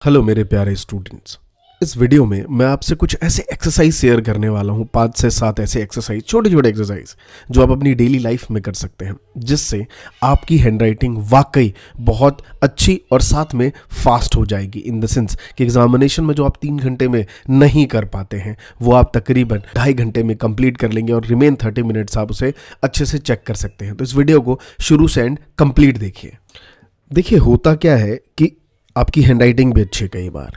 Hello मेरे प्यारे students. इस वीडियो में मैं आपसे कुछ ऐसे एक्सरसाइज शेयर करने वाला हूँ, 5 से 7 ऐसे एक्सरसाइज, छोटे छोटे एक्सरसाइज जो आप अपनी डेली लाइफ में कर सकते हैं, जिससे आपकी हैंडराइटिंग वाकई बहुत अच्छी और साथ में फास्ट हो जाएगी। इन द सेंस कि एग्जामिनेशन में जो आप 3 घंटे में नहीं कर पाते हैं वो आप तकरीबन 2.5 घंटे में कंप्लीट कर लेंगे और रिमेन 30 मिनट्स आप उसे अच्छे से चेक कर सकते हैं। तो इस वीडियो को शुरू से एंड कंप्लीट देखिए होता क्या है कि आपकी हैंडराइटिंग भी अच्छी है।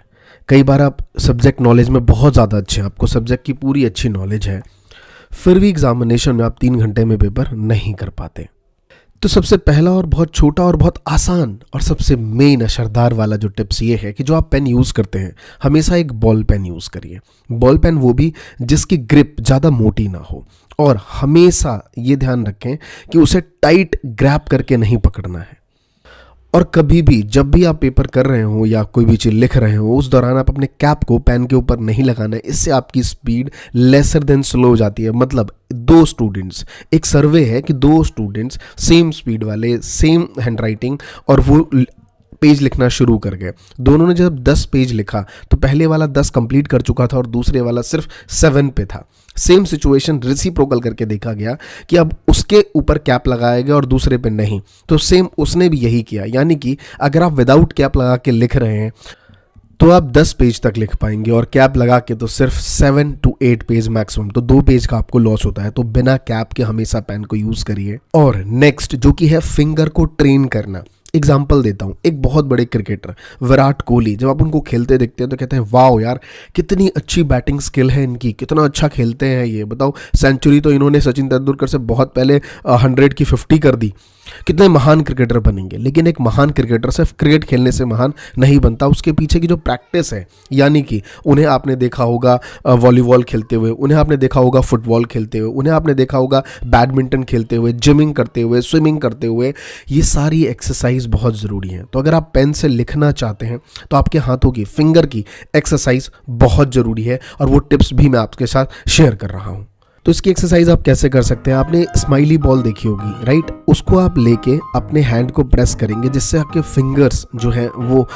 कई बार आप सब्जेक्ट नॉलेज में बहुत ज़्यादा अच्छे हैं, आपको सब्जेक्ट की पूरी अच्छी नॉलेज है, फिर भी एग्जामिनेशन में आप 3 घंटे में पेपर नहीं कर पाते। तो सबसे पहला और बहुत छोटा और बहुत आसान और सबसे मेन असरदार वाला जो टिप्स ये है कि जो आप पेन यूज़ करते हैं हमेशा एक बॉल पेन यूज़ करिए। बॉल पेन वो भी जिसकी ग्रिप ज़्यादा मोटी ना हो, और हमेशा ये ध्यान रखें कि उसे टाइट ग्रैब करके नहीं पकड़ना है। और कभी भी जब भी आप पेपर कर रहे हो या कोई भी चीज़ लिख रहे हो उस दौरान आप अपने कैप को पेन के ऊपर नहीं लगाना है। इससे आपकी स्पीड लेसर देन स्लो हो जाती है। मतलब दो स्टूडेंट्स, एक सर्वे है कि 2 स्टूडेंट्स सेम स्पीड वाले, सेम हैंडराइटिंग, और वो पेज लिखना शुरू कर गए। दोनों ने जब 10 पेज लिखा तो पहले वाला 10 कंप्लीट कर चुका था और दूसरे वाला सिर्फ 7 पे था। सेम सिचुएशन रेसिप्रोकल करके देखा गया कि अब उसके ऊपर कैप लगाया गया और दूसरे पे नहीं, तो सेम उसने भी यही किया। यानी कि अगर आप विदाउट कैप लगा के लिख रहे हैं तो आप 10 पेज तक लिख पाएंगे, और कैप लगा के तो सिर्फ 7 to 8 पेज मैक्सिमम, तो 2 पेज का आपको लॉस होता है। तो बिना कैप के हमेशा पेन को यूज करिए। और नेक्स्ट जो कि है फिंगर को ट्रेन करना। एग्जाम्पल देता हूँ, एक बहुत बड़े क्रिकेटर विराट कोहली, जब आप उनको खेलते देखते हैं तो कहते हैं वाओ यार कितनी अच्छी बैटिंग स्किल है इनकी, कितना अच्छा खेलते हैं ये, बताओ सेंचुरी तो इन्होंने सचिन तेंदुलकर से बहुत पहले 100 की 50 कर दी, कितने महान क्रिकेटर बनेंगे। लेकिन एक महान क्रिकेटर सिर्फ क्रिकेट खेलने से महान नहीं बनता, उसके पीछे की जो प्रैक्टिस है, यानी कि उन्हें आपने देखा होगा वॉलीबॉल खेलते हुए, उन्हें आपने देखा होगा फुटबॉल खेलते हुए, उन्हें आपने देखा होगा बैडमिंटन खेलते हुए, जिमिंग करते हुए, स्विमिंग करते हुए। ये सारी एक्सरसाइज बहुत ज़रूरी है। तो अगर आप पेन से लिखना चाहते हैं तो आपके हाथों की, फिंगर की एक्सरसाइज बहुत ज़रूरी है, और वो टिप्स भी मैं आपके साथ शेयर कर रहा हूँ। तो इसकी एक्सरसाइज आप कैसे कर सकते हैं? आपने स्माइली बॉल देखी होगी, राइट? उसको आप लेके अपने हैंड को प्रेस करेंगे, जिससे आपके फिंगर्स जो हैं वो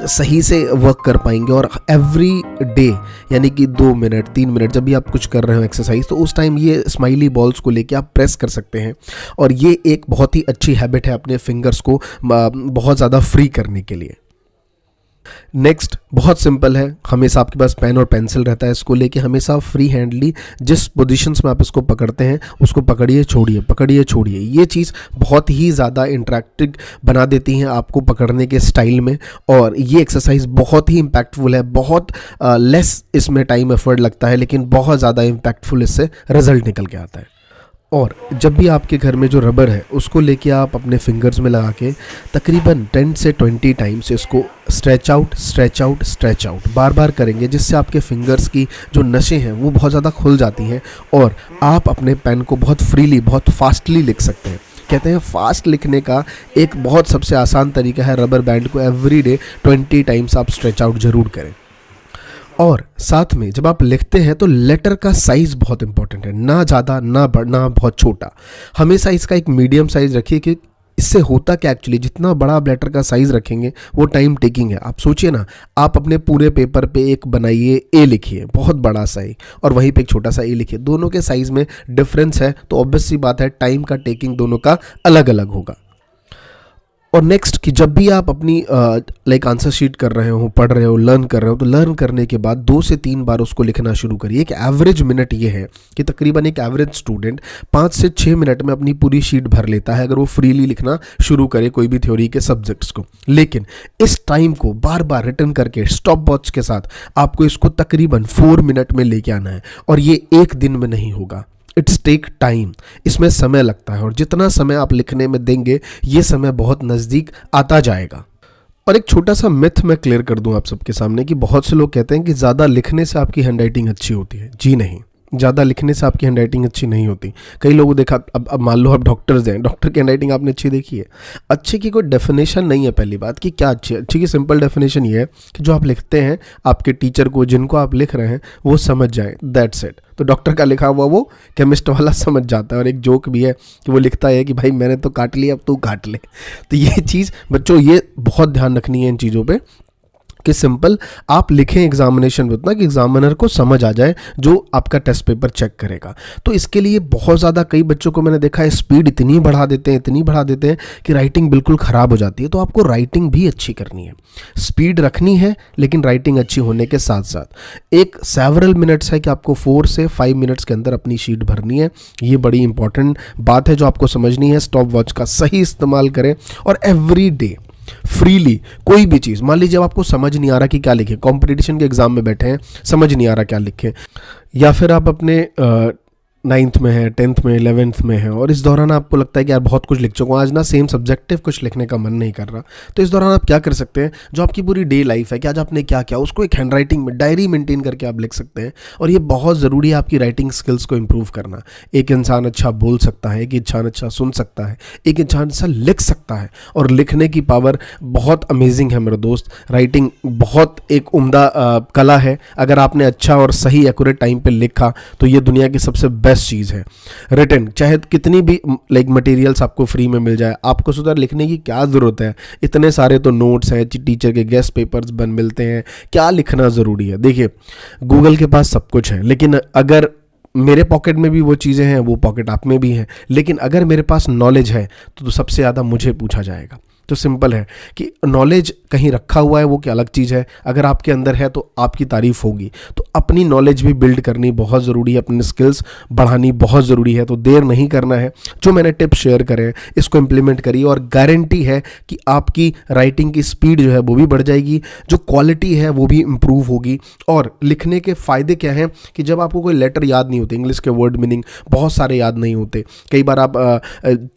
सही से वर्क कर पाएंगे। और एवरी डे यानी कि 2 मिनट 3 मिनट जब भी आप कुछ कर रहे हो एक्सरसाइज, तो उस टाइम ये स्माइली बॉल्स को लेके आप प्रेस कर सकते हैं। और ये एक बहुत ही अच्छी हैबिट है अपने फिंगर्स को बहुत ज़्यादा फ्री करने के लिए। नेक्स्ट बहुत सिंपल है, हमेशा आपके पास पेन और पेंसिल रहता है, इसको लेके हमेशा फ्री हैंडली जिस पोजीशंस में आप इसको पकड़ते हैं उसको पकड़िए छोड़िए, पकड़िए छोड़िए। ये चीज़ बहुत ही ज़्यादा इंटरेक्टिव बना देती है आपको पकड़ने के स्टाइल में, और ये एक्सरसाइज बहुत ही इम्पैक्टफुल है। बहुत लेस इसमें टाइम एफर्ट लगता है, लेकिन बहुत ज़्यादा इम्पैक्टफुल इससे रिजल्ट निकल के आता है। और जब भी आपके घर में जो रबर है उसको लेके आप अपने फिंगर्स में लगा के तकरीबन 10 से 20 टाइम्स इसको stretch out stretch out stretch out बार बार करेंगे, जिससे आपके फिंगर्स की जो नसें हैं वो बहुत ज़्यादा खुल जाती हैं और आप अपने पेन को बहुत फ्रीली, बहुत फास्टली लिख सकते हैं। कहते हैं फास्ट लिखने का एक बहुत सबसे आसान तरीका है रबर बैंड को एवरी डे 20 टाइम्स आप स्ट्रेच आउट ज़रूर करें। और साथ में जब आप लिखते हैं तो लेटर का साइज़ बहुत इंपॉर्टेंट है, ना ज़्यादा ना बड़ा बहुत छोटा। हमेशा इसका एक मीडियम साइज़ रखिए कि इससे होता क्या एक्चुअली, जितना बड़ा आप लेटर का साइज़ रखेंगे वो टाइम टेकिंग है। आप सोचिए ना, आप अपने पूरे पेपर पे एक बनाइए, ए लिखिए बहुत बड़ा सा ए, और वहीं पे एक छोटा सा ए लिखिए, दोनों के साइज़ में डिफरेंस है, तो ऑब्वियस सी बात है टाइम का टेकिंग दोनों का अलग अलग होगा। और नेक्स्ट कि जब भी आप अपनी आंसर शीट कर रहे हो, पढ़ रहे हो, लर्न कर रहे हो, तो लर्न करने के बाद 2 से 3 बार उसको लिखना शुरू करिए। एक एवरेज मिनट ये है कि तकरीबन एक एवरेज स्टूडेंट 5 से 6 मिनट में अपनी पूरी शीट भर लेता है अगर वो फ्रीली लिखना शुरू करे कोई भी थ्योरी के सब्जेक्ट्स को। लेकिन इस टाइम को बार बार रिटर्न करके स्टॉप वॉच के साथ आपको इसको तकरीबन 4 मिनट में लेके आना है, और ये एक दिन में नहीं होगा। इट्स टेक टाइम, इसमें समय लगता है, और जितना समय आप लिखने में देंगे ये समय बहुत नज़दीक आता जाएगा। और एक छोटा सा मिथ मैं क्लियर कर दूं आप सबके सामने कि बहुत से लोग कहते हैं कि ज़्यादा लिखने से आपकी हैंडराइटिंग अच्छी होती है। जी नहीं, ज़्यादा लिखने से आपकी हैंडराइटिंग अच्छी नहीं होती। कई लोगों को देखा, अब मान लो आप डॉक्टर्स हैं, डॉक्टर की हैंडराइटिंग आपने अच्छी देखी है। अच्छे की कोई डेफिनेशन नहीं है पहली बात कि क्या अच्छी है। अच्छी की सिंपल डेफिनेशन ये है कि जो आप लिखते हैं आपके टीचर को, जिनको आप लिख रहे हैं, वो समझ जाए, दैट्स इट। तो डॉक्टर का लिखा हुआ वो केमिस्ट वाला समझ जाता है। और एक जोक भी है कि वो लिखता है कि भाई मैंने तो काट लिया, अब तू काट ले। तो ये चीज़ बच्चों, ये बहुत ध्यान रखनी है इन चीज़ों पे कि सिंपल आप लिखें एग्जामिनेशन में उतना कि एग्जामिनर को समझ आ जाए जो आपका टेस्ट पेपर चेक करेगा। तो इसके लिए बहुत ज़्यादा कई बच्चों को मैंने देखा है स्पीड इतनी बढ़ा देते हैं कि राइटिंग बिल्कुल ख़राब हो जाती है। तो आपको राइटिंग भी अच्छी करनी है, स्पीड रखनी है, लेकिन राइटिंग अच्छी होने के साथ साथ एक सेवरल मिनट्स है कि आपको 4 से 5 मिनट्स के अंदर अपनी शीट भरनी है। ये बड़ी इंपॉर्टेंट बात है जो आपको समझनी है। स्टॉप वॉच का सही इस्तेमाल करें और एवरी डे फ्रीली कोई भी चीज़, मान लीजिए अब आपको समझ नहीं आ रहा कि क्या लिखें, कंपटीशन के एग्जाम में बैठे हैं, समझ नहीं आ रहा क्या लिखें, या फिर आप अपने 9th में है, 10th में, 11th में है और इस दौरान आपको लगता है कि यार बहुत कुछ लिख चुका हूँ, आज ना सेम सब्जेक्टिव कुछ लिखने का मन नहीं कर रहा। तो इस दौरान आप क्या कर सकते हैं, जो आपकी पूरी डे लाइफ है कि आज आपने क्या किया, उसको एक हैंड राइटिंग में डायरी मेंटेन करके आप लिख सकते हैं। और ये बहुत ज़रूरी है आपकी राइटिंग स्किल्स को इम्प्रूव करना। एक इंसान अच्छा बोल सकता है, एक इंसान अच्छा सुन सकता है, एक इंसान अच्छा लिख सकता है, और लिखने की पावर बहुत अमेजिंग है मेरे दोस्त। राइटिंग बहुत एक उम्दा कला है। अगर आपने अच्छा और सही एक्यूरेट टाइम पे लिखा तो ये दुनिया की सबसे बेस्ट चीज़ है। रिटन चाहे कितनी भी मटेरियल्स आपको फ्री में मिल जाए, आपको सुधर लिखने की क्या ज़रूरत है। इतने सारे तो नोट्स हैं, टीचर के गेस्ट पेपर्स बन मिलते हैं, क्या लिखना ज़रूरी है। देखिए गूगल के पास सब कुछ है, लेकिन अगर मेरे पॉकेट में भी वो चीज़ें हैं, वो पॉकेट आप में भी हैं, लेकिन अगर मेरे पास नॉलेज है तो सबसे ज़्यादा मुझे पूछा जाएगा। तो सिंपल है कि नॉलेज कहीं रखा हुआ है वो क्या अलग चीज़ है, अगर आपके अंदर है तो आपकी तारीफ होगी। तो अपनी नॉलेज भी बिल्ड करनी बहुत ज़रूरी है, अपनी स्किल्स बढ़ानी बहुत ज़रूरी है। तो देर नहीं करना है, जो मैंने टिप्स शेयर करे हैं इसको इम्प्लीमेंट करिए और गारंटी है कि आपकी राइटिंग की स्पीड जो है वो भी बढ़ जाएगी, जो क्वालिटी है वो भी इम्प्रूव होगी। और लिखने के फ़ायदे क्या हैं कि जब आपको कोई लेटर याद नहीं होते, इंग्लिश के वर्ड मीनिंग बहुत सारे याद नहीं होते, कई बार आप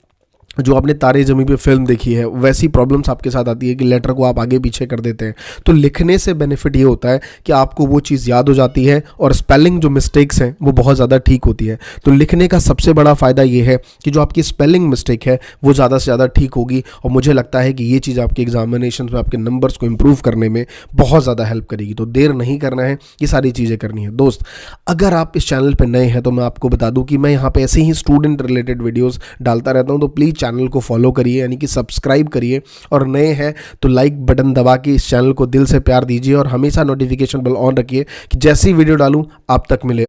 जो आपने तारे ज़मीं पे फिल्म देखी है वैसी प्रॉब्लम्स आपके साथ आती है कि लेटर को आप आगे पीछे कर देते हैं। तो लिखने से बेनिफिट ये होता है कि आपको वो चीज़ याद हो जाती है और स्पेलिंग जो मिस्टेक्स हैं वो बहुत ज़्यादा ठीक होती है। तो लिखने का सबसे बड़ा फ़ायदा ये है कि जो आपकी स्पेलिंग मिस्टेक है वो ज़्यादा से ज़्यादा ठीक होगी, और मुझे लगता है कि ये चीज़ आपके एग्जामिनेशन में आपके नंबर्स को इम्प्रूव करने में बहुत ज़्यादा हेल्प करेगी। तो देर नहीं करना है, ये सारी चीज़ें करनी है। दोस्त अगर आप इस चैनल पर नए हैं तो मैं आपको बता दूँ कि मैं यहाँ पर ऐसे ही स्टूडेंट रिलेटेड वीडियोज़ डालता रहता हूँ। तो प्लीज़ चैनल को फॉलो करिए, यानी कि सब्सक्राइब करिए, और नए हैं तो लाइक बटन दबा के इस चैनल को दिल से प्यार दीजिए और हमेशा नोटिफिकेशन बेल ऑन रखिए कि जैसी वीडियो डालूं आप तक मिले।